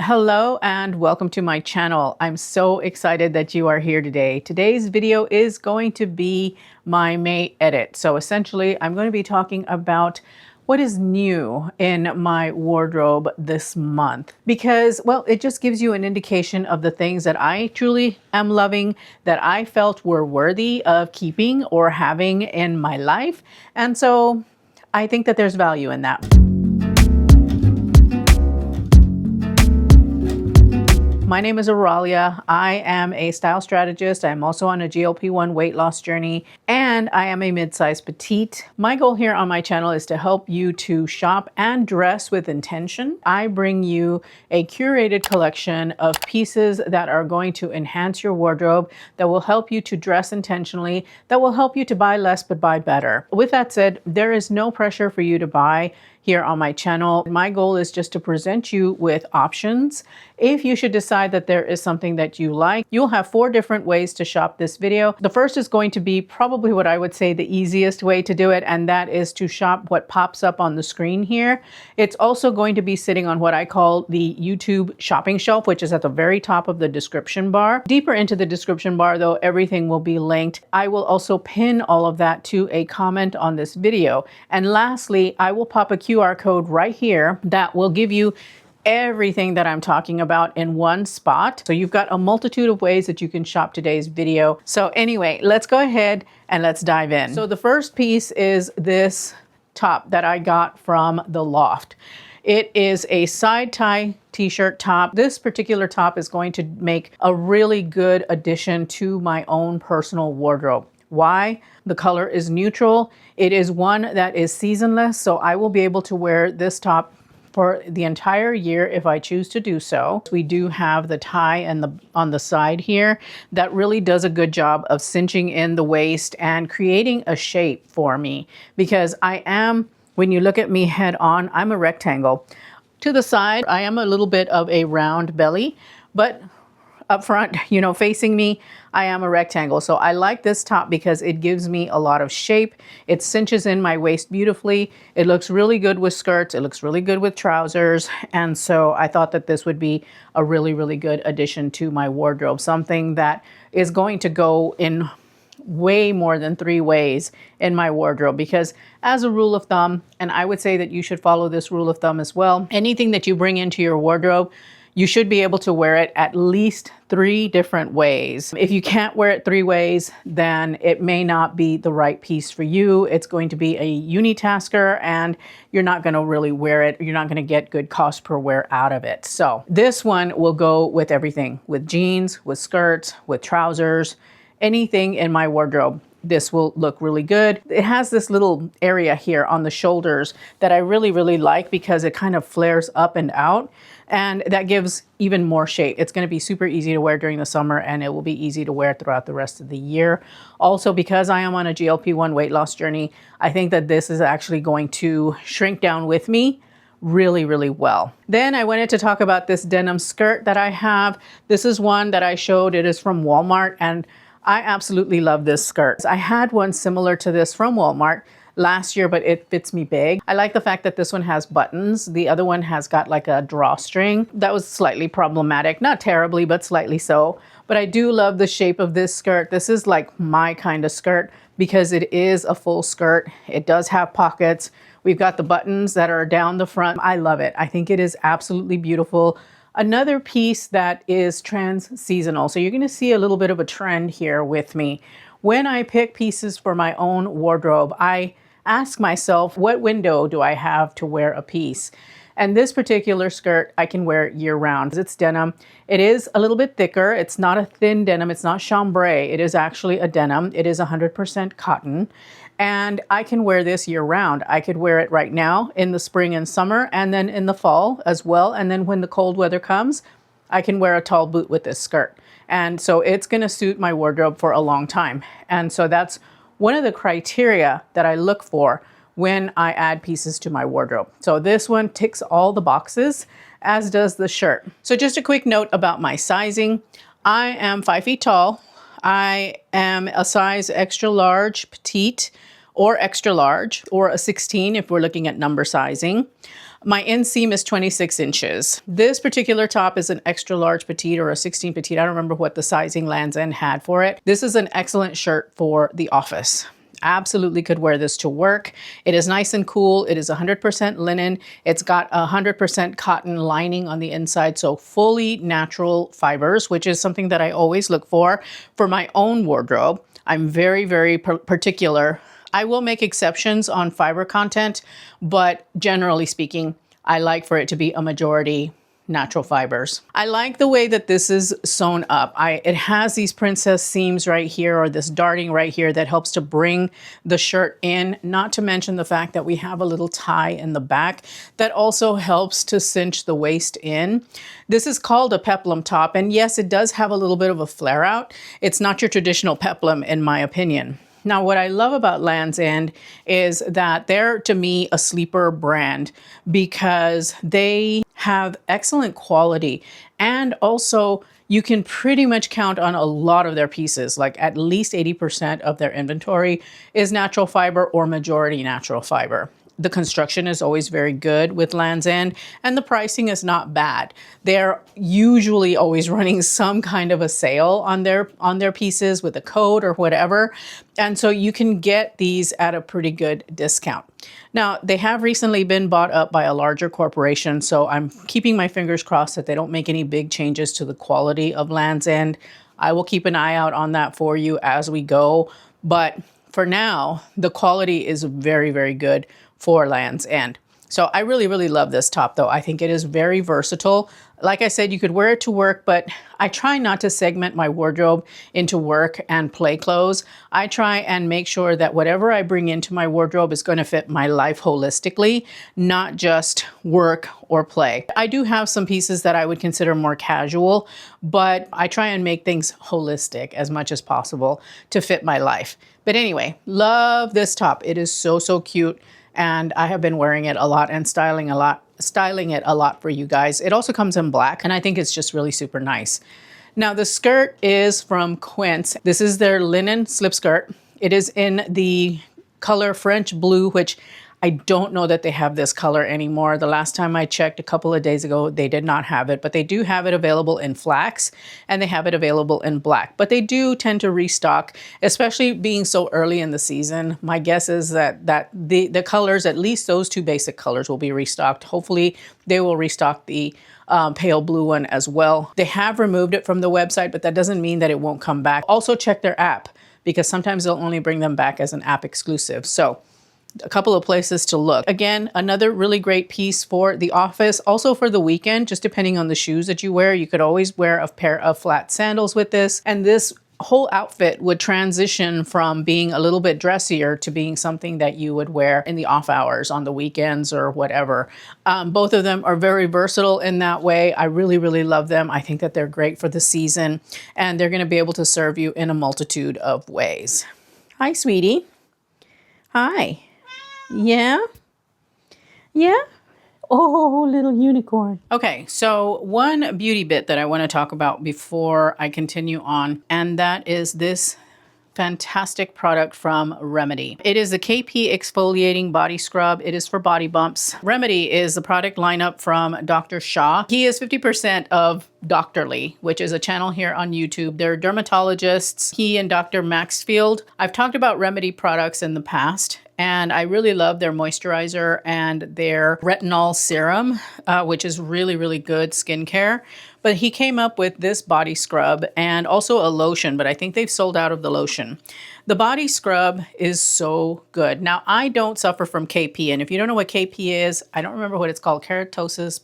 Hello and welcome to my channel. I'm so excited that you are here today. Today's video is going to be my May edit. So essentially, I'm going to be talking about what is new in my wardrobe this month because, well, it just gives you an indication of the things that I truly am loving, that I felt were worthy of keeping or having in my life. And so I think that there's value in that. My name is Oralia. I am a style strategist. I'm also on a GLP-1 weight loss journey, and I am a mid-size petite. My goal here on my channel is to help you to shop and dress with intention. I bring you a curated collection of pieces that are going to enhance your wardrobe, that will help you to dress intentionally, that will help you to buy less but buy better. With that said, there is no pressure for you to buy here on my channel. My goal is just to present you with options. If you should decide that there is something that you like, you'll have 4 different ways to shop this video. The first is going to be probably what I would say the easiest way to do it, and that is to shop what pops up on the screen here. It's also going to be sitting on what I call the YouTube shopping shelf, which is at the very top of the description bar. Deeper into the description bar though, everything will be linked. I will also pin all of that to a comment on this video. And lastly, I will pop a QR code right here that will give you everything that I'm talking about in one spot. So you've got a multitude of ways that you can shop today's video. So anyway, let's go ahead and let's dive in. So the first piece is this top that I got from the Loft. It is a side tie t-shirt top. This particular top is going to make a really good addition to my own personal wardrobe. Why? The color is neutral. It is one that is seasonless, so I will be able to wear this top for the entire year if I choose to do so. We do have the tie and on the side here that really does a good job of cinching in the waist and creating a shape for me, because I am, when you look at me head on, I'm a rectangle. To the side, I am a little bit of a round belly, but up front, you know, facing me, I am a rectangle. So I like this top because it gives me a lot of shape. It cinches in my waist beautifully. It looks really good with skirts. It looks really good with trousers. And so I thought that this would be a really, really good addition to my wardrobe. Something that is going to go in way more than 3 ways in my wardrobe, because as a rule of thumb, and I would say that you should follow this rule of thumb as well, anything that you bring into your wardrobe, you should be able to wear it at least 3 different ways. If you can't wear it 3 ways, then it may not be the right piece for you. It's going to be a unitasker and you're not going to really wear it. You're not going to get good cost per wear out of it. So this one will go with everything, with jeans, with skirts, with trousers, anything in my wardrobe. This will look really good. It has this little area here on the shoulders that I really, really like because it kind of flares up and out, and that gives even more shape. It's going to be super easy to wear during the summer, and it will be easy to wear throughout the rest of the year. Also, because I am on a GLP-1 weight loss journey, I think that this is actually going to shrink down with me really, really well. Then I wanted to talk about this denim skirt that I have. This is one that I showed. It is from Walmart, and I absolutely love this skirt. I had one similar to this from Walmart last year, but it fits me big. I like the fact that this one has buttons. The other one has got like a drawstring. That was slightly problematic, not terribly, but slightly so. But I do love the shape of this skirt. This is like my kind of skirt because it is a full skirt. It does have pockets. We've got the buttons that are down the front. I love it. I think it is absolutely beautiful. Another piece that is trans-seasonal. So you're going to see a little bit of a trend here with me. When I pick pieces for my own wardrobe, I ask myself, what window do I have to wear a piece? And this particular skirt, I can wear year-round. It's denim. It is a little bit thicker. It's not a thin denim. It's not chambray. It is actually a denim. It is 100% cotton. And I can wear this year-round. I could wear it right now in the spring and summer, and then in the fall as well. And then when the cold weather comes, I can wear a tall boot with this skirt. And so it's going to suit my wardrobe for a long time. And so that's one of the criteria that I look for when I add pieces to my wardrobe. So this one ticks all the boxes, as does the shirt. So just a quick note about my sizing. I am 5 feet tall. I am a size extra large petite or extra large, or a 16 if we're looking at number sizing. My inseam is 26 inches. This particular top is an extra large petite or a 16 petite. I don't remember what the sizing Lands' End had for it. This is an excellent shirt for the office. Absolutely could wear this to work. It is nice and cool. It is 100% linen. It's got 100% cotton lining on the inside, so fully natural fibers, which is something that I always look for my own wardrobe. I'm very, very particular. I will make exceptions on fiber content, but generally speaking, I like for it to be a majority natural fibers. I like the way that this is sewn up. It has these princess seams right here, or this darting right here, that helps to bring the shirt in, not to mention the fact that we have a little tie in the back that also helps to cinch the waist in. This is called a peplum top, and yes, it does have a little bit of a flare out. It's not your traditional peplum, in my opinion. Now, what I love about Lands' End is that they're, to me, a sleeper brand because they have excellent quality, and also you can pretty much count on a lot of their pieces. Like at least 80% of their inventory is natural fiber or majority natural fiber. The construction is always very good with Lands' End, and the pricing is not bad. They're usually always running some kind of a sale on their pieces with a code or whatever. And so you can get these at a pretty good discount. Now, they have recently been bought up by a larger corporation, so I'm keeping my fingers crossed that they don't make any big changes to the quality of Lands' End. I will keep an eye out on that for you as we go. But for now, the quality is very, very good for Lands' End. So I really, really love this top though. I think it is very versatile. Like I said, you could wear it to work, but I try not to segment my wardrobe into work and play clothes. I try and make sure that whatever I bring into my wardrobe is going to fit my life holistically, not just work or play. I do have some pieces that I would consider more casual, but I try and make things holistic as much as possible to fit my life. But anyway, love this top. It is so, so cute. And I have been wearing it a lot and styling it a lot for you guys. It also comes in black, and I think it's just really super nice. Now the skirt is from Quince. This is their linen slip skirt. It is in the color French blue, which I don't know that they have this color anymore. The last time I checked a couple of days ago, they did not have it, but they do have it available in flax, and they have it available in black. But they do tend to restock, especially being so early in the season. My guess is that the colors, at least those two basic colors, will be restocked. Hopefully they will restock the pale blue one as well. They have removed it from the website, but that doesn't mean that it won't come back. Also check their app, because sometimes they'll only bring them back as an app exclusive. So a couple of places to look. Again, another really great piece for the office, also for the weekend, just depending on the shoes that you wear. You could always wear a pair of flat sandals with this, and this whole outfit would transition from being a little bit dressier to being something that you would wear in the off hours on the weekends or whatever. Both of them are very versatile in that way. I really, really love them. I think that they're great for the season, and they're going to be able to serve you in a multitude of ways. Hi, sweetie. Hi. Yeah? Yeah? Oh, little unicorn. Okay, so one beauty bit that I want to talk about before I continue on, and that is this fantastic product from Remedy. It is a KP exfoliating body scrub. It is for body bumps. Remedy is the product lineup from Dr. Shah. He is 50% of Doctorly, which is a channel here on YouTube. They're dermatologists. He and Dr. Maxfield. I've talked about Remedy products in the past, and I really love their moisturizer and their retinol serum, which is really, really good skincare. But he came up with this body scrub and also a lotion, but I think they've sold out of the lotion. The body scrub is so good. Now, I don't suffer from KP, and if you don't know what KP is, I don't remember what it's called, keratosis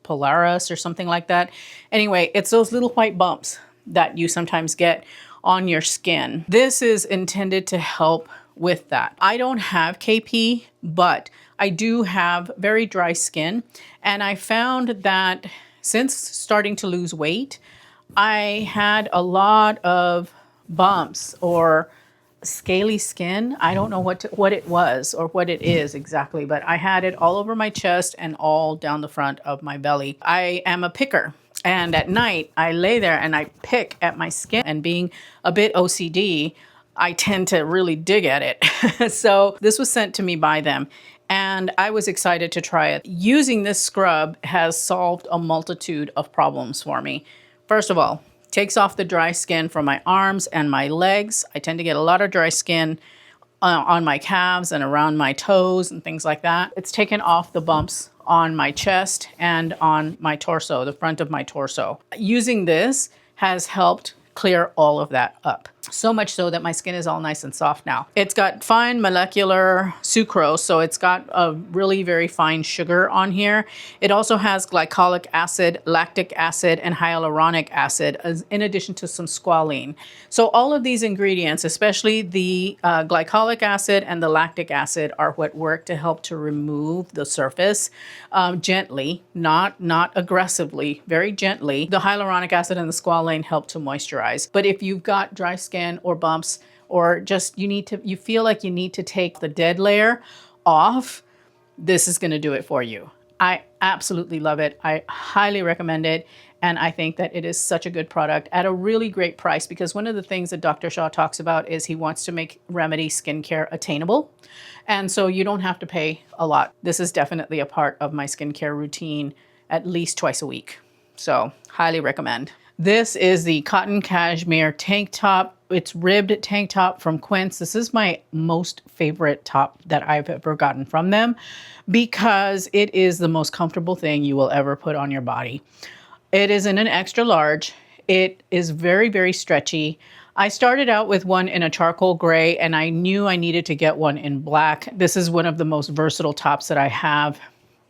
pilaris or something like that. Anyway, it's those little white bumps that you sometimes get on your skin. This is intended to help with that. I don't have KP, but I do have very dry skin, and I found that since starting to lose weight, I had a lot of bumps or scaly skin. I don't know what it was or what it is exactly, but I had it all over my chest and all down the front of my belly. I am a picker, and at night I lay there and I pick at my skin, and being a bit OCD, I tend to really dig at it. So this was sent to me by them, and I was excited to try it. Using this scrub has solved a multitude of problems for me. First of all, takes off the dry skin from my arms and my legs. I tend to get a lot of dry skin on my calves and around my toes and things like that. It's taken off the bumps on my chest and on my torso, the front of my torso. Using this has helped clear all of that up. So much so that my skin is all nice and soft now. It's got fine molecular sucrose, so it's got a really very fine sugar on here. It also has glycolic acid, lactic acid, and hyaluronic acid, in addition to some squalene. So all of these ingredients, especially the glycolic acid and the lactic acid, are what work to help to remove the surface gently, not aggressively, very gently. The hyaluronic acid and the squalene help to moisturize. But if you've got dry skin or bumps, or just you feel like you need to take the dead layer off, this is going to do it for you. I absolutely love it. I highly recommend it. And I think that it is such a good product at a really great price, because one of the things that Dr. Shah talks about is he wants to make remedy skincare attainable. And so you don't have to pay a lot. This is definitely a part of my skincare routine at least twice a week. So highly recommend. This is the cotton cashmere tank top. It's ribbed tank top from Quince. This is my most favorite top that I've ever gotten from them, because it is the most comfortable thing you will ever put on your body. It is in an extra large. It is very, very stretchy. I started out with one in a charcoal gray, and I knew I needed to get one in black. This is one of the most versatile tops that I have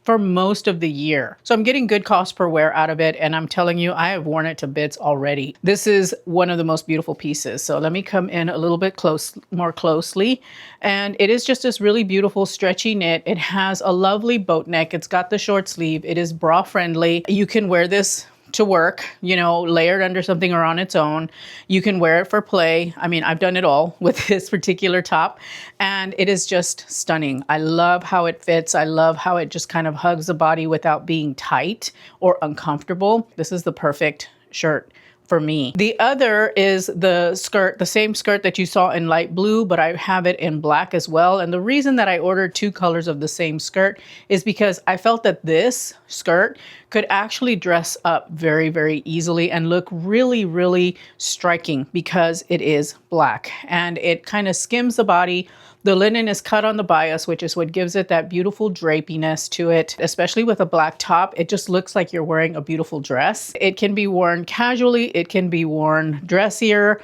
for most of the year. So I'm getting good cost per wear out of it, and I'm telling you, I have worn it to bits already. This is one of the most beautiful pieces. So let me come in a little bit more closely. And it is just this really beautiful stretchy knit. It has a lovely boat neck. It's got the short sleeve. It is bra friendly. You can wear this to work, layered under something or on its own. You can wear it for play. I mean, I've done it all with this particular top, and it is just stunning. I love how it fits. I love how it just kind of hugs the body without being tight or uncomfortable. This is the perfect shirt for me. The other is the skirt, the same skirt that you saw in light blue, but I have it in black as well. And the reason that I ordered two colors of the same skirt is because I felt that this skirt could actually dress up very, very easily and look really, really striking, because it is black and it kind of skims the body. The linen is cut on the bias, which is what gives it that beautiful drapiness to it, especially with a black top. It just looks like you're wearing a beautiful dress. It can be worn casually. It can be worn dressier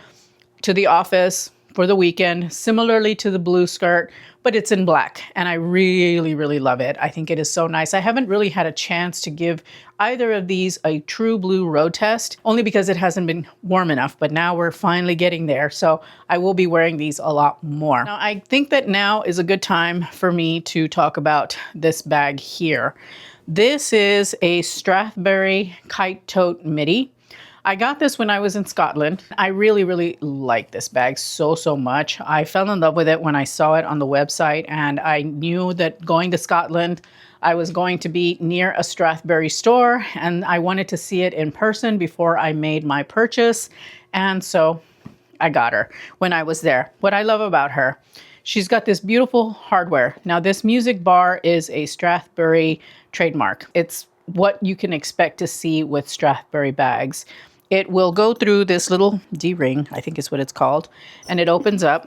to the office for the weekend, similarly to the blue skirt, but it's in black. And I really, really love it. I think it is so nice. I haven't really had a chance to give either of these a true blue road test, only because it hasn't been warm enough, but now we're finally getting there. So I will be wearing these a lot more. Now, I think that now is a good time for me to talk about this bag here. This is a Strathberry kite tote midi. I got this when I was in Scotland. I really, really like this bag so much. I fell in love with it when I saw it on the website, and I knew that going to Scotland, I was going to be near a Strathberry store, and I wanted to see it in person before I made my purchase. And so I got her when I was there. What I love about her, she's got this beautiful hardware. Now, this music bar is a Strathberry trademark. It's what you can expect to see with Strathberry bags. It will go through this little D-ring, I think is what it's called, and it opens up.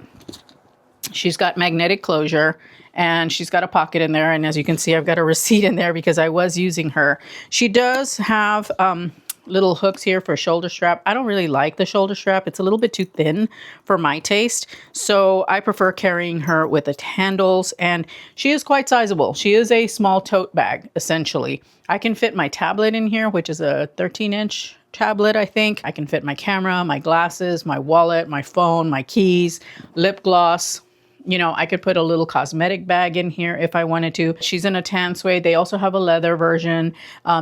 She's got magnetic closure, and she's got a pocket in there. And as you can see, I've got a receipt in there because I was using her. She does have little hooks here for shoulder strap. I don't really like the shoulder strap. It's a little bit too thin for my taste. So I prefer carrying her with the handles, and she is quite sizable. She is a small tote bag, essentially. I can fit my tablet in here, which is a 13-inch tablet, I think. I can fit my camera, my glasses, my wallet, my phone, my keys, lip gloss. I could put a little cosmetic bag in here if I wanted to. She's in a tan suede. They also have a leather version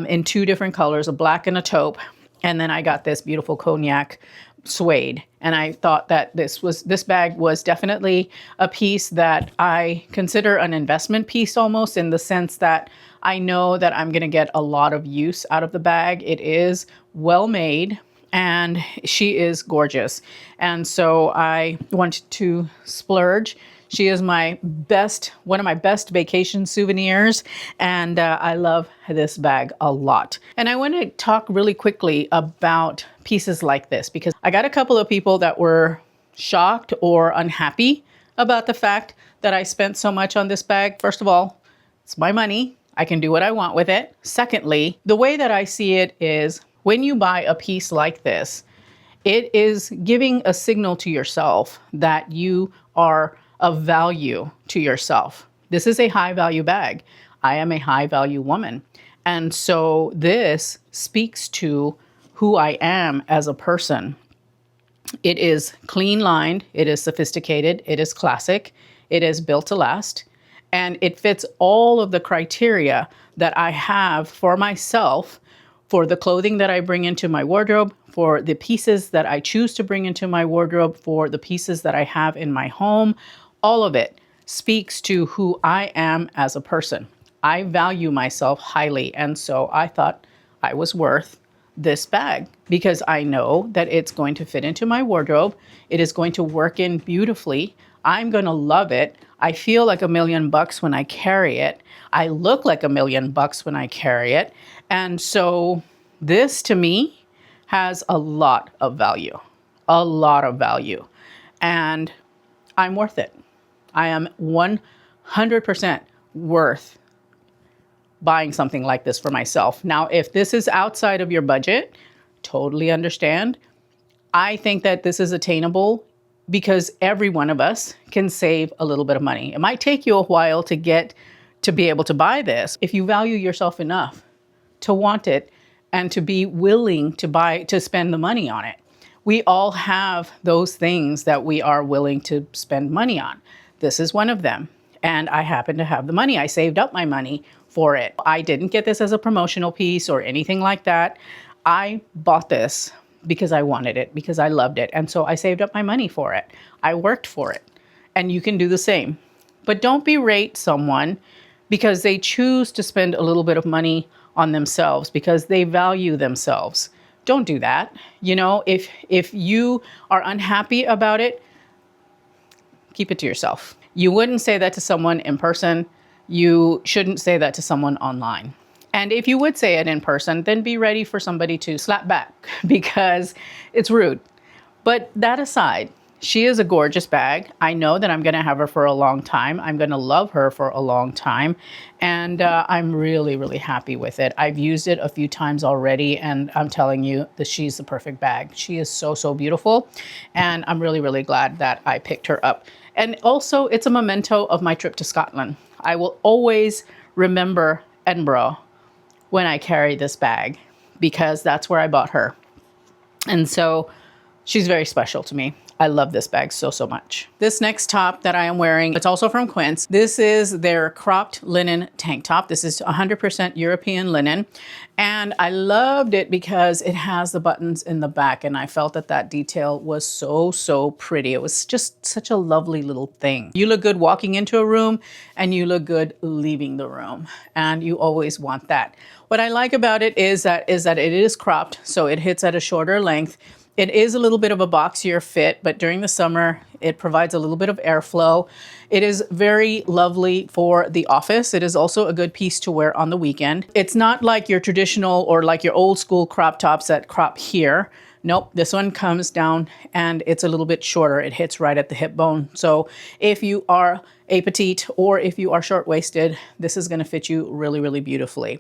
in two different colors, a black and a taupe. And then I got this beautiful cognac suede. And I thought that this bag was definitely a piece that I consider an investment piece, almost, in the sense that I know that I'm going to get a lot of use out of the bag. It is well made, and she is gorgeous. And so I wanted to splurge. She is one of my best vacation souvenirs, and I love this bag a lot. And I want to talk really quickly about pieces like this because I got a couple of people that were shocked or unhappy about the fact that I spent so much on this bag. First of all, it's my money. I can do what I want with it. Secondly, the way that I see it is when you buy a piece like this, it is giving a signal to yourself that you are of value to yourself. This is a high value bag. I am a high value woman. And so this speaks to who I am as a person. It is clean lined, it is sophisticated, it is classic, it is built to last, and it fits all of the criteria that I have for myself, for the clothing that I bring into my wardrobe, for the pieces that I choose to bring into my wardrobe, for the pieces that I have in my home. All of it speaks to who I am as a person. I value myself highly, and so I thought I was worth this bag because I know that it's going to fit into my wardrobe. It is going to work in beautifully. I'm going to love it. I feel like $1,000,000 when I carry it. I look like $1,000,000 when I carry it. And so this to me has a lot of value, and I'm worth it. I am 100% worth buying something like this for myself. Now, if this is outside of your budget, totally understand. I think that this is attainable because every one of us can save a little bit of money. It might take you a while to be able to buy this. If you value yourself enough to want it and to be willing to spend the money on it. We all have those things that we are willing to spend money on. This is one of them. And I happen to have the money. I saved up my money for it. I didn't get this as a promotional piece or anything like that. I bought this because I wanted it, because I loved it. And so I saved up my money for it. I worked for it. And you can do the same. But don't berate someone because they choose to spend a little bit of money on themselves because they value themselves. Don't do that. You know, if you are unhappy about it, keep it to yourself. You wouldn't say that to someone in person. You shouldn't say that to someone online. And if you would say it in person, then be ready for somebody to slap back because it's rude. But that aside, she is a gorgeous bag. I know that I'm going to have her for a long time. I'm going to love her for a long time. And I'm really, really happy with it. I've used it a few times already, and I'm telling you that she's the perfect bag. She is so, so beautiful. And I'm really, really glad that I picked her up. And also, it's a memento of my trip to Scotland. I will always remember Edinburgh when I carry this bag because that's where I bought her. And so she's very special to me. I love this bag so, so much. This next top that I am wearing, it's also from Quince. This is their cropped linen tank top. This is 100% European linen. And I loved it because it has the buttons in the back. And I felt that that detail was so, so pretty. It was just such a lovely little thing. You look good walking into a room and you look good leaving the room. And you always want that. What I like about it is that it is cropped. So it hits at a shorter length. It is a little bit of a boxier fit, but during the summer, it provides a little bit of airflow. It is very lovely for the office. It is also a good piece to wear on the weekend. It's not like your traditional or like your old school crop tops that crop here. Nope, this one comes down and it's a little bit shorter. It hits right at the hip bone. So if you are a petite or if you are short-waisted, this is gonna fit you really, really beautifully.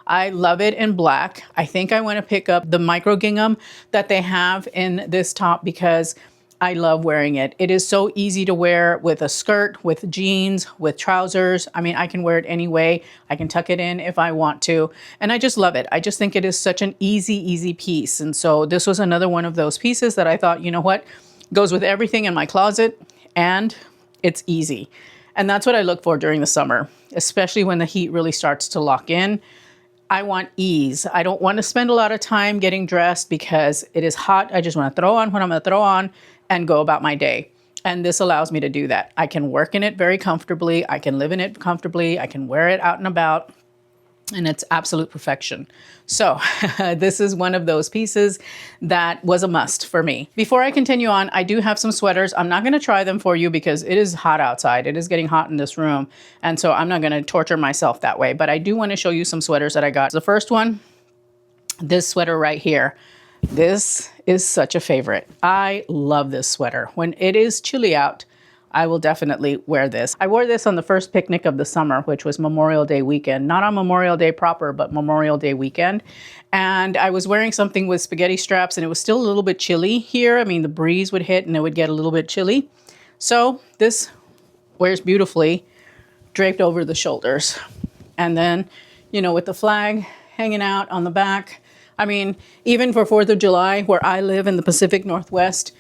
I love it in black. I think I want to pick up the micro gingham that they have in this top because I love wearing it. It is so easy to wear with a skirt, with jeans, with trousers. I mean, I can wear it any way. I can tuck it in if I want to. And I just love it. I just think it is such an easy piece. And so this was another one of those pieces that I thought, you know what, goes with everything in my closet and it's easy. And that's what I look for during the summer, especially when the heat really starts to lock in. I want ease. I don't want to spend a lot of time getting dressed because it is hot. I just want to throw on what I'm going to throw on and go about my day. And this allows me to do that. I can work in it very comfortably. I can live in it comfortably. I can wear it out and about. and it's absolute perfection. So this is one of those pieces that was a must for me. Before I continue on, I do have some sweaters. I'm not going to try them for you because it is hot outside. It is getting hot in this room. And so I'm not going to torture myself that way, but I do want to show you some sweaters that I got. The first one, this sweater right here. This is such a favorite. I love this sweater. When it is chilly out, I will definitely wear this. I wore this on the first picnic of the summer, which was Memorial Day weekend. Not on Memorial Day proper, but Memorial Day weekend. And I was wearing something with spaghetti straps, and it was still a little bit chilly here. I mean, the breeze would hit and it would get a little bit chilly. So this wears beautifully draped over the shoulders. And then, you know, with the flag hanging out on the back. I mean, even for 4th of July, where I live in the Pacific Northwest,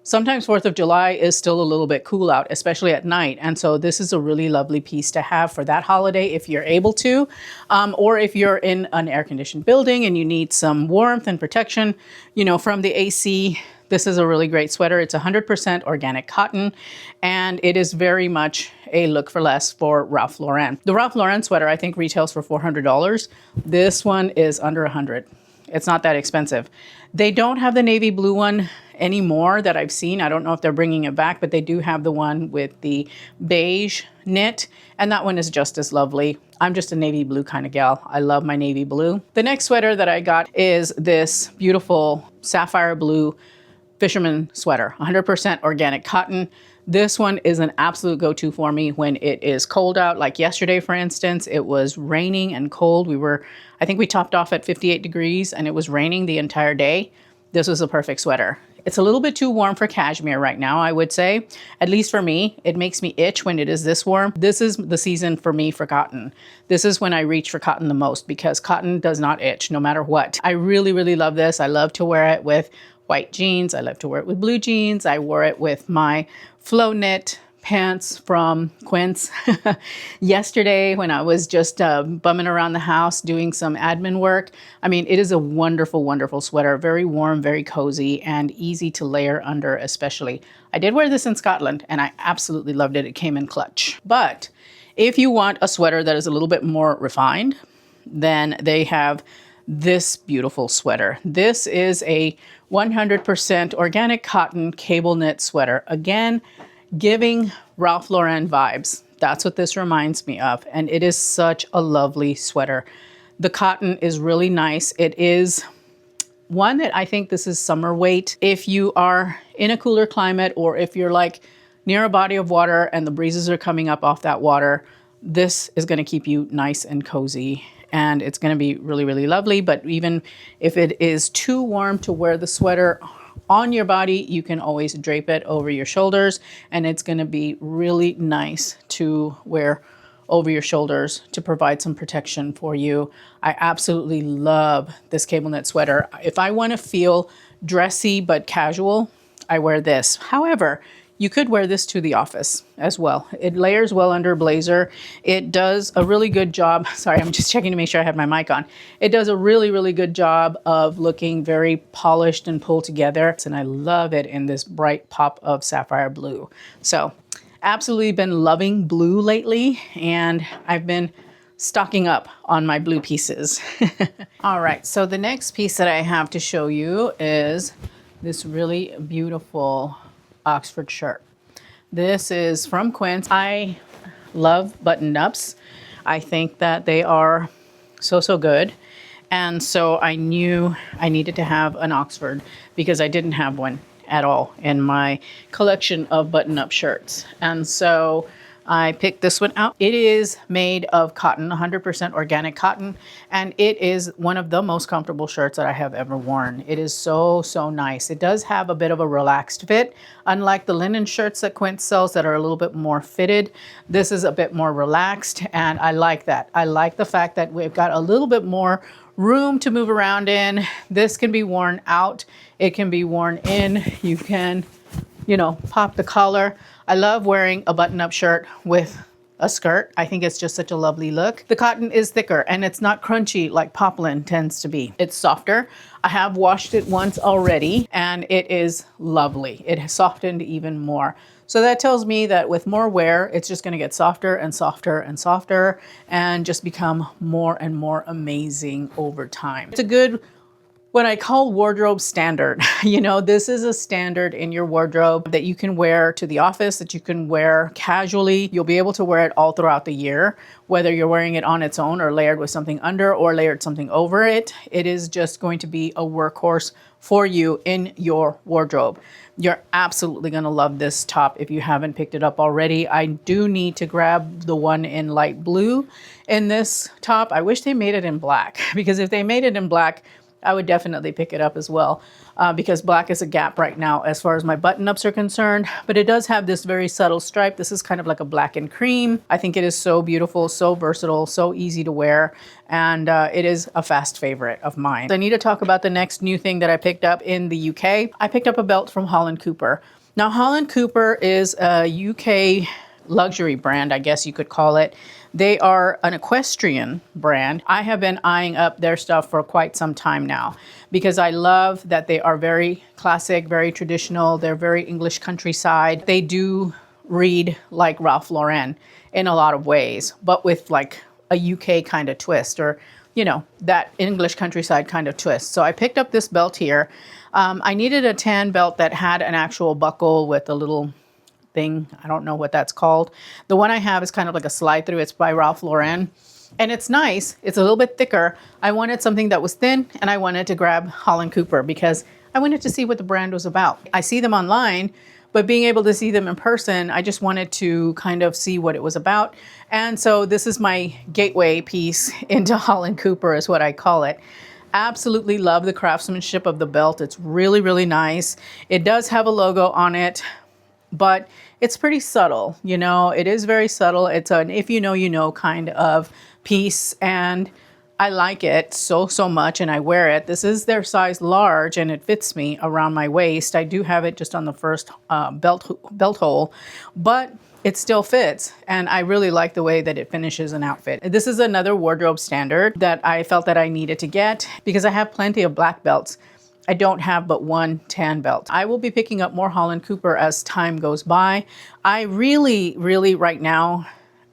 sometimes 4th of July is still a little bit cool out, especially at night. And so this is a really lovely piece to have for that holiday if you're able to, or if you're in an air-conditioned building and you need some warmth and protection, you know, from the AC. This is a really great sweater. It's 100% organic cotton, and it is very much a look for less for Ralph Lauren. The Ralph Lauren sweater, I think, retails for $400. This one is under $100. It's not that expensive. They don't have the navy blue one anymore that I've seen. I don't know if they're bringing it back, but they do have the one with the beige knit, and that one is just as lovely. I'm just a navy blue kind of gal. I love my navy blue. The next sweater that I got is this beautiful sapphire blue Fisherman sweater, 100% organic cotton. This one is an absolute go-to for me when it is cold out. Like yesterday, for instance, it was raining and cold. I think we topped off at 58 degrees and it was raining the entire day. This was a perfect sweater. It's a little bit too warm for cashmere right now, I would say. At least for me, it makes me itch when it is this warm. This is the season for me for cotton. This is when I reach for cotton the most because cotton does not itch no matter what. I really, really love this. I love to wear it with white jeans. I love to wear it with blue jeans. I wore it with my flow knit pants from Quince yesterday when I was just bumming around the house doing some admin work. I mean, it is a wonderful, wonderful sweater. Very warm, very cozy, and easy to layer under especially. I did wear this in Scotland and I absolutely loved it. It came in clutch. But if you want a sweater that is a little bit more refined, then they have this beautiful sweater. This is a 100% organic cotton cable knit sweater. Again, giving Ralph Lauren vibes. That's what this reminds me of. And it is such a lovely sweater. The cotton is really nice. It is one that I think this is summer weight. If you are in a cooler climate or if you're like near a body of water and the breezes are coming up off that water, this is going to keep you nice and cozy. And it's going to be really, really lovely. But even if it is too warm to wear the sweater on your body, you can always drape it over your shoulders. And it's going to be really nice to wear over your shoulders to provide some protection for you. I absolutely love this cable knit sweater. If I want to feel dressy but casual, I wear this. However, you could wear this to the office as well. It layers well under a blazer. It does a really good job. Sorry, I'm just checking to make sure I have my mic on. It does a really, really good job of looking very polished and pulled together. And I love it in this bright pop of sapphire blue. So absolutely been loving blue lately, and I've been stocking up on my blue pieces. All right, so the next piece that I have to show you is this really beautiful Oxford shirt. This is from Quince. I love button-ups. I think that they are so, so good. And so I knew I needed to have an Oxford because I didn't have one at all in my collection of button-up shirts. And so I picked this one out. It is made of cotton, 100% organic cotton, and it is one of the most comfortable shirts that I have ever worn. It is so, so nice. It does have a bit of a relaxed fit. Unlike the linen shirts that Quince sells that are a little bit more fitted, this is a bit more relaxed, and I like that. I like the fact that we've got a little bit more room to move around in. This can be worn out. It can be worn in. You can, you know, pop the collar. I love wearing a button-up shirt with a skirt. I think it's just such a lovely look. The cotton is thicker and it's not crunchy like poplin tends to be. It's softer. I have washed it once already and it is lovely. It has softened even more. So that tells me that with more wear, it's just going to get softer and softer and softer and just become more and more amazing over time. It's a good, what I call wardrobe standard. You know, this is a standard in your wardrobe that you can wear to the office, that you can wear casually. You'll be able to wear it all throughout the year, whether you're wearing it on its own or layered with something under or layered something over it. It is just going to be a workhorse for you in your wardrobe. You're absolutely going to love this top if you haven't picked it up already. I do need to grab the one in light blue in this top. I wish they made it in black, because if they made it in black, I would definitely pick it up as well, because black is a gap right now as far as my button-ups are concerned. But it does have this very subtle stripe. This is kind of like a black and cream. I think it is so beautiful, so versatile, so easy to wear, and it is a fast favorite of mine. I need to talk about the next new thing that I picked up in the UK. I picked up a belt from Holland Cooper. Now, Holland Cooper is a UK luxury brand, I guess you could call it. They are an equestrian brand. I have been eyeing up their stuff for quite some time now, because I love that they are very classic, very traditional. They're very English countryside. They do read like Ralph Lauren in a lot of ways, but with like a UK kind of twist, or, you know, that English countryside kind of twist. So I picked up this belt here. I needed a tan belt that had an actual buckle with a little thing. I don't know what that's called. The one I have is kind of like a slide through. It's by Ralph Lauren, and it's nice. It's a little bit thicker. I wanted something that was thin, and I wanted to grab Holland Cooper because I wanted to see what the brand was about. I see them online, but being able to see them in person, I just wanted to kind of see what it was about. And so this is my gateway piece into Holland Cooper, is what I call it. Absolutely love the craftsmanship of the belt. It's really, really nice. It does have a logo on it, but it's pretty subtle. You know, it is very subtle. It's an if you know, you know kind of piece, and I like it so much, and I wear it. This is their size large, and it fits me around my waist. I do have it just on the first belt hole, but it still fits, and I really like the way that it finishes an outfit. This is another wardrobe standard that I felt that I needed to get, because I have plenty of black belts. I don't have but one tan belt. I will be picking up more Holland Cooper as time goes by. I really right now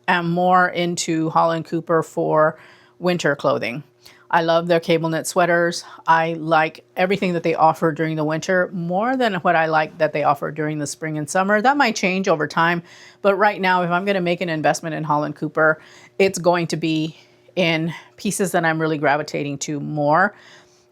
am more into Holland Cooper for winter clothing. I love their cable knit sweaters. I like everything that they offer during the winter more than what I like that they offer during the spring and summer. That might change over time, but right now, if I'm going to make an investment in Holland Cooper, it's going to be in pieces that I'm really gravitating to more.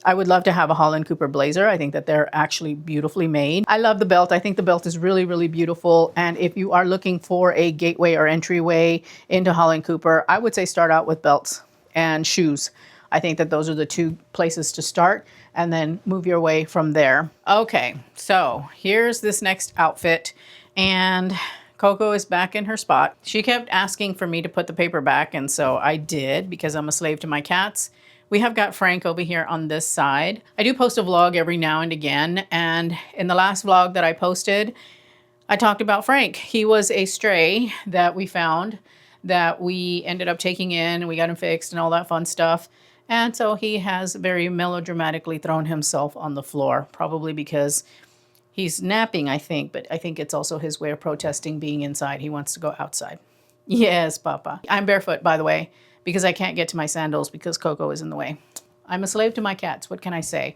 I would love to have a Holland Cooper blazer. I think that they're actually beautifully made. I love the belt. I think the belt is really beautiful. And if you are looking for a gateway or entryway into Holland Cooper, I would say start out with belts and shoes. I think that those are the two places to start, and then move your way from there. Okay, so here's this next outfit, and Coco is back in her spot. She kept asking for me to put the paper back, and so I did, because I'm a slave to my cats. We have got Frank over here on this side. I do post a vlog every now and again, and in the last vlog that I posted, I talked about Frank. He was a stray that we found, that we ended up taking in, and we got him fixed and all that fun stuff. And so he has very melodramatically thrown himself on the floor, probably because he's napping, I think, but I think it's also his way of protesting being inside. He wants to go outside. Yes, Papa. I'm barefoot, by the way, because I can't get to my sandals because Coco is in the way. I'm a slave to my cats. What can I say?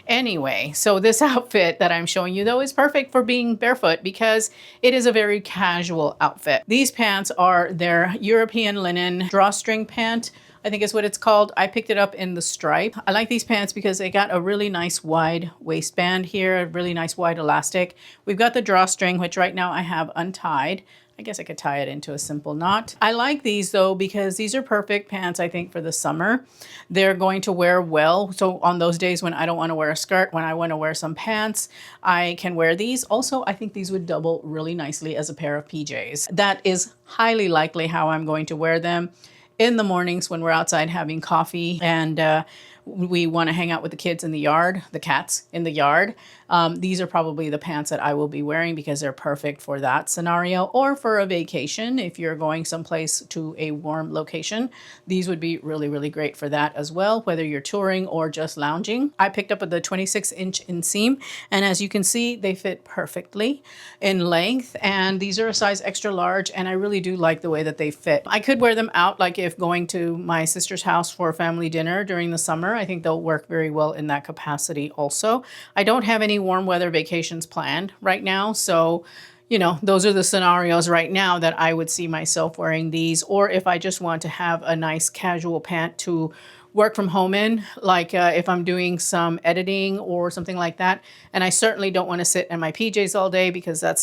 Anyway, so this outfit that I'm showing you, though, is perfect for being barefoot because it is a very casual outfit. These pants are their European linen drawstring pant, I think is what it's called. I picked it up in the stripe. I like these pants because they got a really nice wide waistband here, a really nice wide elastic. We've got the drawstring, which right now I have untied. I guess I could tie it into a simple knot. I like these though because these are perfect pants, I think, for the summer. They're going to wear well. So on those days when I don't want to wear a skirt, when I want to wear some pants, I can wear these. Also, I think these would double really nicely as a pair of PJs. That is highly likely how I'm going to wear them in the mornings when we're outside having coffee and we want to hang out with the kids in the yard, the cats in the yard, these are probably the pants that I will be wearing because they're perfect for that scenario, or for a vacation. If you're going someplace to a warm location, these would be really, really great for that as well, whether you're touring or just lounging. I picked up the 26-inch inseam, and as you can see, they fit perfectly in length, and these are a size extra large, and I really do like the way that they fit. I could wear them out, like if going to my sister's house for a family dinner during the summer. I think they'll work very well in that capacity also. I don't have any warm weather vacations planned right now, so you know, those are the scenarios right now that I would see myself wearing these. Or if I just want to have a nice casual pant to work from home in, like if I'm doing some editing or something like that. And I certainly don't want to sit in my PJs all day because that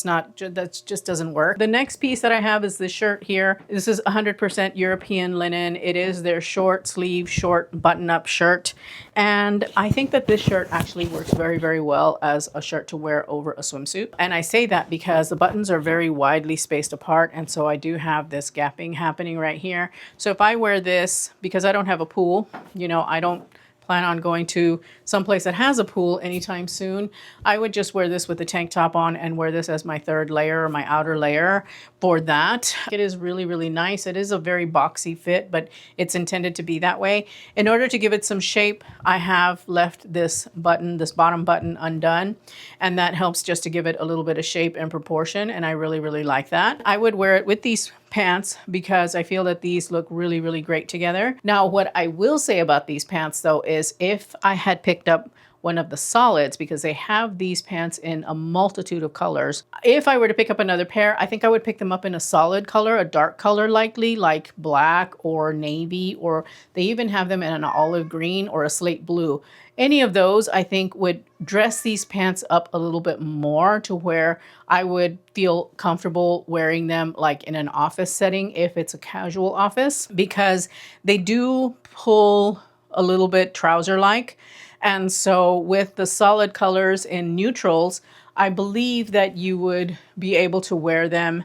just doesn't work. The next piece that I have is this shirt here. This is 100% European linen. It is their short sleeve, short button-up shirt. And I think that this shirt actually works very, very well as a shirt to wear over a swimsuit. And I say that because the buttons are very widely spaced apart. And so I do have this gapping happening right here. So if I wear this, because I don't have a pool, you know, I don't plan on going to someplace that has a pool anytime soon, I would just wear this with the tank top on and wear this as my third layer or my outer layer for that. It is really, really nice. It is a very boxy fit, but it's intended to be that way. In order to give it some shape, I have left this button, this bottom button undone, and that helps just to give it a little bit of shape and proportion, and I really, really like that. I would wear it with these pants because I feel that these look really, really great together. Now, what I will say about these pants though is if I had picked up one of the solids, because they have these pants in a multitude of colors, if I were to pick up another pair, I think I would pick them up in a solid color, a dark color likely, like black or navy, or they even have them in an olive green or a slate blue. Any of those I think would dress these pants up a little bit more to where I would feel comfortable wearing them like in an office setting if it's a casual office, because they do pull a little bit trouser-like. And so with the solid colors and neutrals, I believe that you would be able to wear them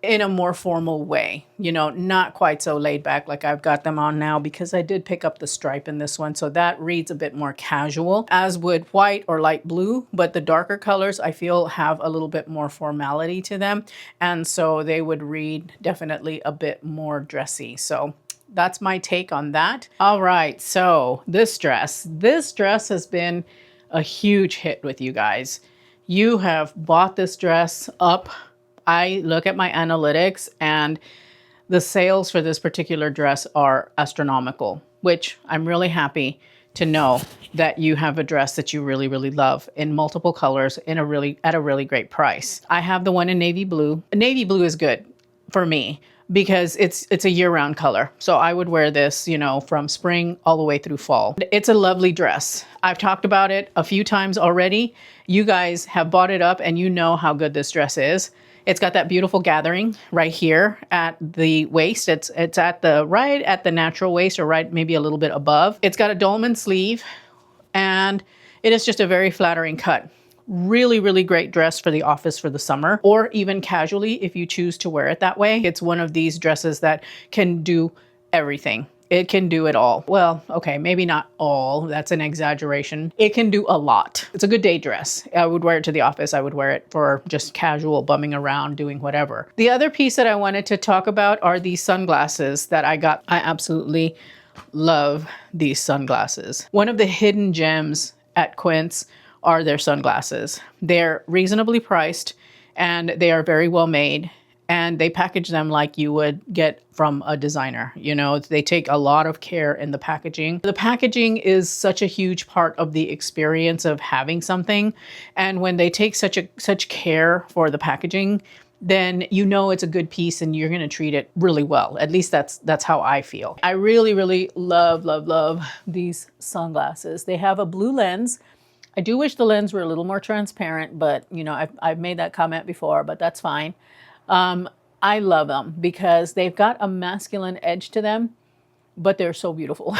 in a more formal way, you know, not quite so laid back like I've got them on now, because I did pick up the stripe in this one. So that reads a bit more casual, as would white or light blue, but the darker colors I feel have a little bit more formality to them. And so they would read definitely a bit more dressy. So that's my take on that. All right, so this dress has been a huge hit with you guys. You have bought this dress up. I look at my analytics and the sales for this particular dress are astronomical, which I'm really happy to know that you have a dress that you really, really love in multiple colors at a really great price. I have the one in navy blue. Navy blue is good for me because it's a year-round color. So I would wear this, you know, from spring all the way through fall. It's a lovely dress. I've talked about it a few times already. You guys have bought it up and you know how good this dress is. It's got that beautiful gathering right here at the waist. It's at right at the natural waist, or right maybe a little bit above. It's got a dolman sleeve and it is just a very flattering cut. Really, really great dress for the office for the summer, or even casually if you choose to wear it that way. It's one of these dresses that can do everything. It can do it all. Well, okay, maybe not all. That's an exaggeration. It can do a lot. It's a good day dress. I would wear it to the office. I would wear it for just casual bumming around, doing whatever. The other piece that I wanted to talk about are these sunglasses that I got. I absolutely love these sunglasses. One of the hidden gems at Quince are their sunglasses. They're reasonably priced and they are very well made. And they package them like you would get from a designer. You know, they take a lot of care in the packaging. The packaging is such a huge part of the experience of having something. And when they take such care for the packaging, then you know it's a good piece and you're going to treat it really well. At least that's how I feel. I really, really love these sunglasses. They have a blue lens. I do wish the lens were a little more transparent, but you know, I've made that comment before, but that's fine. I love them because they've got a masculine edge to them, but they're so beautiful.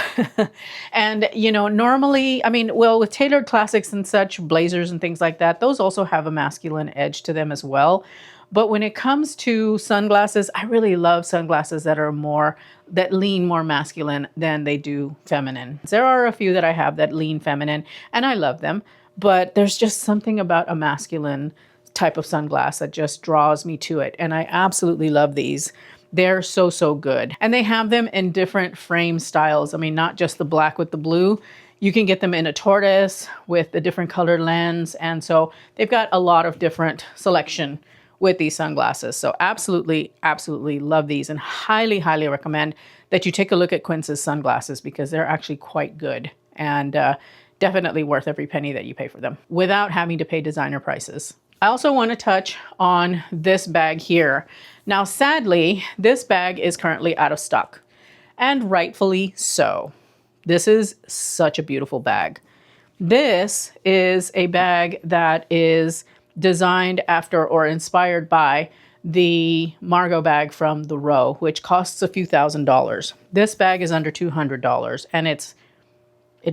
And, you know, normally, I mean, well, with tailored classics and such, blazers and things like that, those also have a masculine edge to them as well. But when it comes to sunglasses, I really love sunglasses that lean more masculine than they do feminine. There are a few that I have that lean feminine, and I love them, but there's just something about a masculine type of sunglass that just draws me to it. And I absolutely love these. They're so, so good. And they have them in different frame styles. I mean, not just the black with the blue. You can get them in a tortoise with a different colored lens. And so they've got a lot of different selection with these sunglasses. So absolutely, absolutely love these, and highly, highly recommend that you take a look at Quince's sunglasses, because they're actually quite good, and definitely worth every penny that you pay for them without having to pay designer prices. I also want to touch on this bag here. Now, sadly, this bag is currently out of stock, and rightfully so. This is such a beautiful bag. This is a bag that is designed after or inspired by the Margot bag from the Row, which costs a few $1,000s. This bag is under $200, and it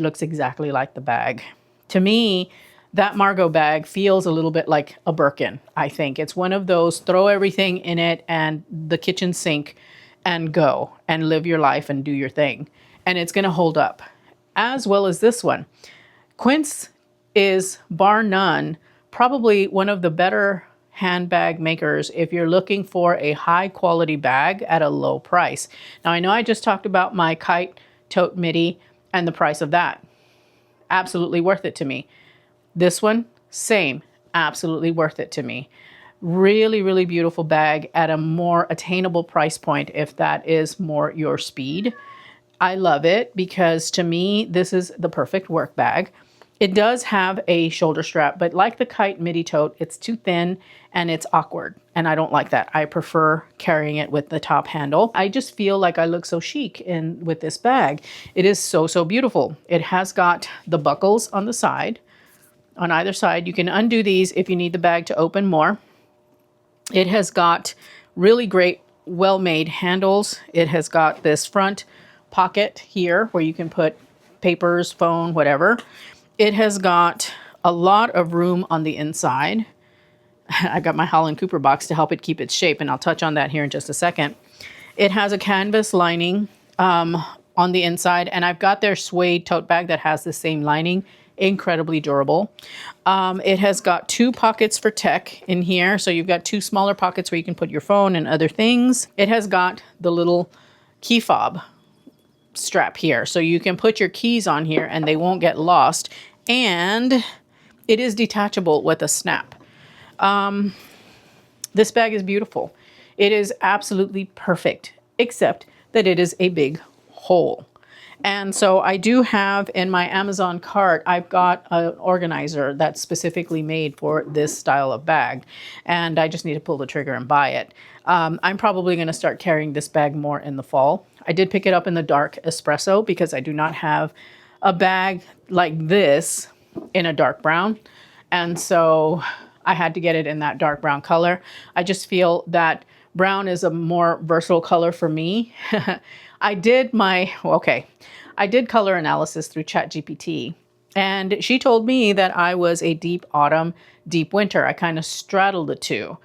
looks exactly like the bag. To me, that Margot bag feels a little bit like a Birkin, I think. It's one of those throw everything in it and the kitchen sink and go and live your life and do your thing. And it's going to hold up, as well as this one. Quince is, bar none, probably one of the better handbag makers if you're looking for a high quality bag at a low price. Now, I know I just talked about my Kite tote midi and the price of that. Absolutely worth it to me. This one, same, absolutely worth it to me. Really, really beautiful bag at a more attainable price point if that is more your speed. I love it because to me, this is the perfect work bag. It does have a shoulder strap, but like the Kite midi tote, it's too thin and it's awkward. And I don't like that. I prefer carrying it with the top handle. I just feel like I look so chic with this bag. It is so, so beautiful. It has got the buckles on the side. On either side, you can undo these if you need the bag to open more. It has got really great, well-made handles. It has got this front pocket here where you can put papers, phone, whatever. It has got a lot of room on the inside. I got my Holland Cooper box to help it keep its shape, and I'll touch on that here in just a second. It has a canvas lining on the inside, and I've got their suede tote bag that has the same lining. Incredibly durable. It has got two pockets for tech in here. So you've got two smaller pockets where you can put your phone and other things. It has got the little key fob strap here. So you can put your keys on here and they won't get lost. And it is detachable with a snap. This bag is beautiful. It is absolutely perfect, except that it is a big hole. And so I do have in my Amazon cart, I've got an organizer that's specifically made for this style of bag. And I just need to pull the trigger and buy it. I'm probably going to start carrying this bag more in the fall. I did pick it up in the dark espresso because I do not have a bag like this in a dark brown. And so I had to get it in that dark brown color. I just feel that brown is a more versatile color for me. I did color analysis through ChatGPT, and she told me that I was a deep autumn, deep winter. I kind of straddled the two.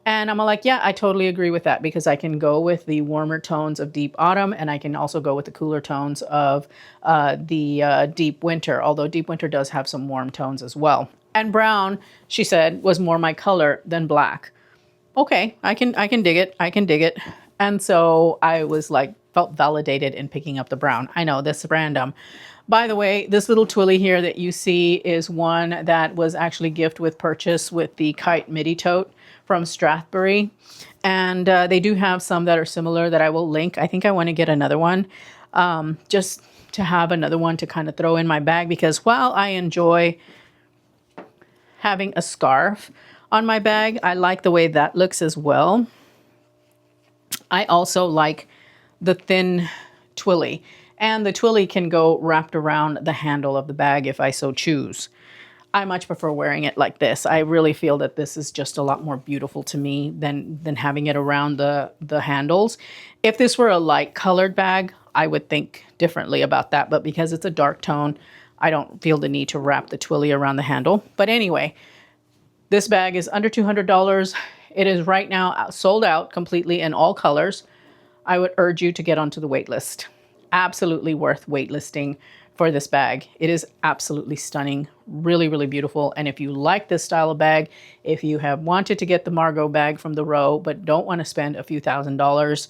And I'm like, yeah, I totally agree with that because I can go with the warmer tones of deep autumn and I can also go with the cooler tones of the deep winter, although deep winter does have some warm tones as well. And brown, she said, was more my color than black. Okay, I can dig it. I can dig it. And so I was like, felt validated in picking up the brown. I know this is random. By the way, this little twilly here that you see is one that was actually gift with purchase with the Kite midi tote from Strathbury. And they do have some that are similar that I will link. I think I want to get another one just to have another one to kind of throw in my bag because while I enjoy having a scarf on my bag, I like the way that looks as well. I also like the thin twilly, and the twilly can go wrapped around the handle of the bag if I so choose. I much prefer wearing it like this. I really feel that this is just a lot more beautiful to me than having it around the handles. If this were a light colored bag, I would think differently about that, but because it's a dark tone, I don't feel the need to wrap the twilly around the handle. But anyway, this bag is under $200. It is right now sold out completely in all colors. I would urge you to get onto the wait list. Absolutely worth waitlisting for this bag. It is absolutely stunning, really, really beautiful. And if you like this style of bag, if you have wanted to get the Margot bag from the row, but don't want to spend a few $1,000s,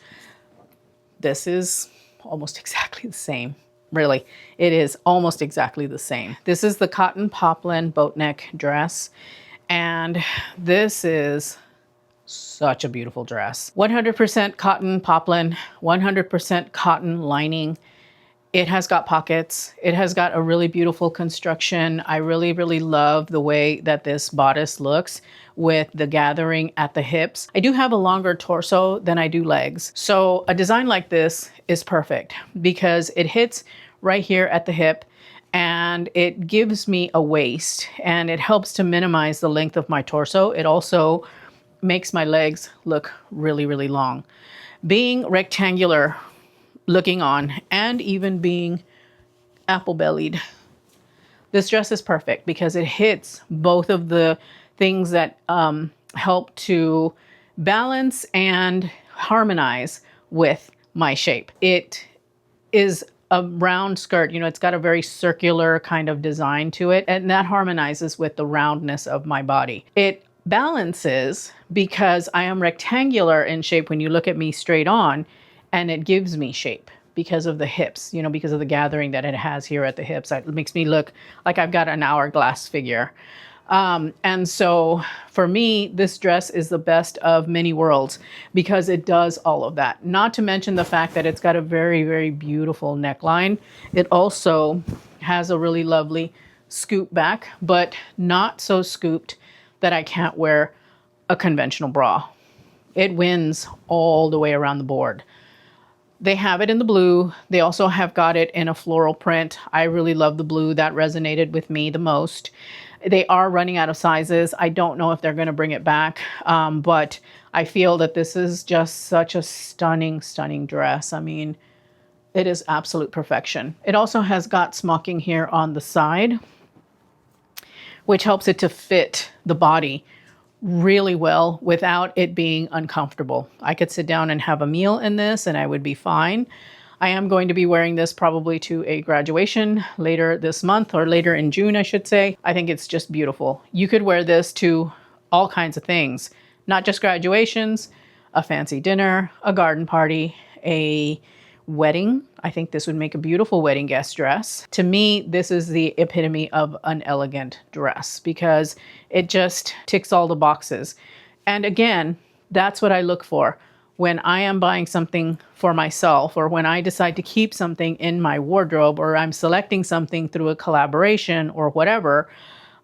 this is almost exactly the same. Really, it is almost exactly the same. This is the cotton poplin boat neck dress. And this is such a beautiful dress. 100% cotton poplin, 100% cotton lining. It has got pockets. It has got a really beautiful construction. I really, really love the way that this bodice looks with the gathering at the hips. I do have a longer torso than I do legs. So a design like this is perfect because it hits right here at the hip and it gives me a waist and it helps to minimize the length of my torso. It also makes my legs look really, really long. Being rectangular looking on and even being apple-bellied, this dress is perfect because it hits both of the things that help to balance and harmonize with my shape. It is a round skirt, you know, it's got a very circular kind of design to it, and that harmonizes with the roundness of my body. It balances because I am rectangular in shape when you look at me straight on, and it gives me shape because of the hips, you know, because of the gathering that it has here at the hips. It makes me look like I've got an hourglass figure. And so for me, this dress is the best of many worlds because it does all of that. Not to mention the fact that it's got a very, very beautiful neckline. It also has a really lovely scoop back, but not so scooped that I can't wear a conventional bra. It wins all the way around the board. They have it in the blue. They also have got it in a floral print. I really love the blue. That resonated with me the most. They are running out of sizes. I don't know if they're going to bring it back, but I feel that this is just such a stunning, stunning dress. I mean, it is absolute perfection. It also has got smocking here on the side, which helps it to fit the body really well without it being uncomfortable. I could sit down and have a meal in this and I would be fine. I am going to be wearing this probably to a graduation later this month, or later in June, I should say. I think it's just beautiful. You could wear this to all kinds of things, not just graduations, a fancy dinner, a garden party, a wedding. I think this would make a beautiful wedding guest dress. To me, this is the epitome of an elegant dress because it just ticks all the boxes. And again, that's what I look for when I am buying something for myself, or when I decide to keep something in my wardrobe, or I'm selecting something through a collaboration or whatever.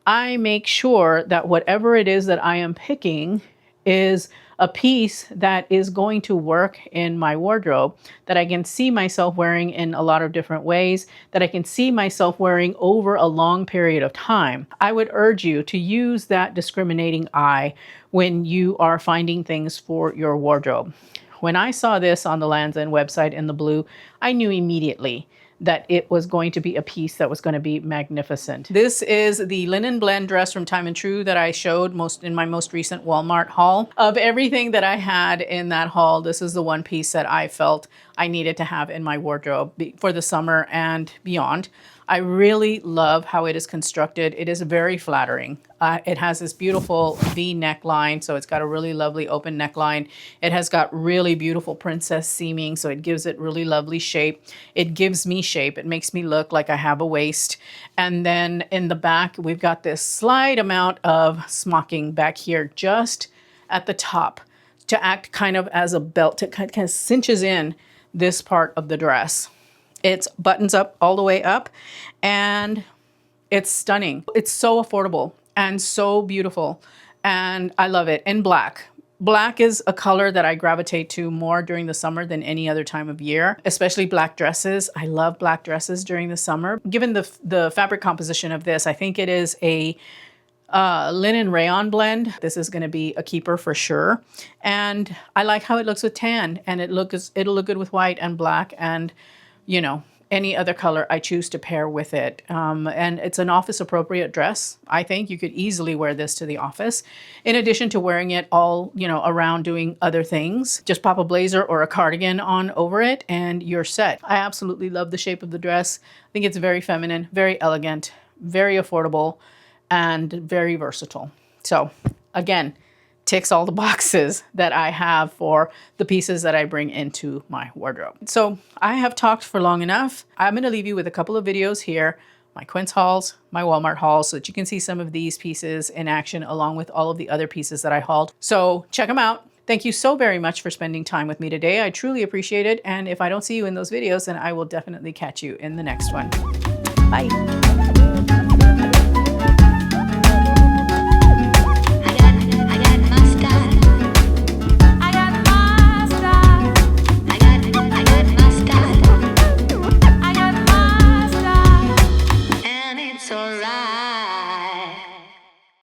I make sure that whatever it is that I am picking is a piece that is going to work in my wardrobe, that I can see myself wearing in a lot of different ways, that I can see myself wearing over a long period of time. I would urge you to use that discriminating eye when you are finding things for your wardrobe. When I saw this on the Land's End website in the blue, I knew immediately that it was going to be a piece that was going to be magnificent. This is the linen blend dress from Time and True that I showed in my most recent Walmart haul. Of everything that I had in that haul, this is the one piece that I felt I needed to have in my wardrobe for the summer and beyond. I really love how it is constructed. It is very flattering. It has this beautiful V neckline, so it's got a really lovely open neckline. It has got really beautiful princess seaming, so it gives it really lovely shape. It gives me shape. It makes me look like I have a waist. And then in the back, we've got this slight amount of smocking back here just at the top to act kind of as a belt. It kind of cinches in this part of the dress. It buttons up all the way up and it's stunning. It's so affordable and so beautiful, and I love it in black. Black is a color that I gravitate to more during the summer than any other time of year, especially black dresses. I love black dresses during the summer. Given the fabric composition of this, I think it is a linen rayon blend. This is going to be a keeper for sure. And I like how it looks with tan, and it'll look good with white and black, and you know, any other color I choose to pair with it. And it's an office appropriate dress. I think you could easily wear this to the office. In addition to wearing it all, around doing other things, just pop a blazer or a cardigan on over it and you're set. I absolutely love the shape of the dress. I think it's very feminine, very elegant, very affordable, and very versatile. So again, ticks all the boxes that I have for the pieces that I bring into my wardrobe. So I have talked for long enough. I'm going to leave you with a couple of videos here, my Quince hauls, my Walmart hauls, so that you can see some of these pieces in action along with all of the other pieces that I hauled. So check them out. Thank you so very much for spending time with me today. I truly appreciate it. And if I don't see you in those videos, then I will definitely catch you in the next one. Bye.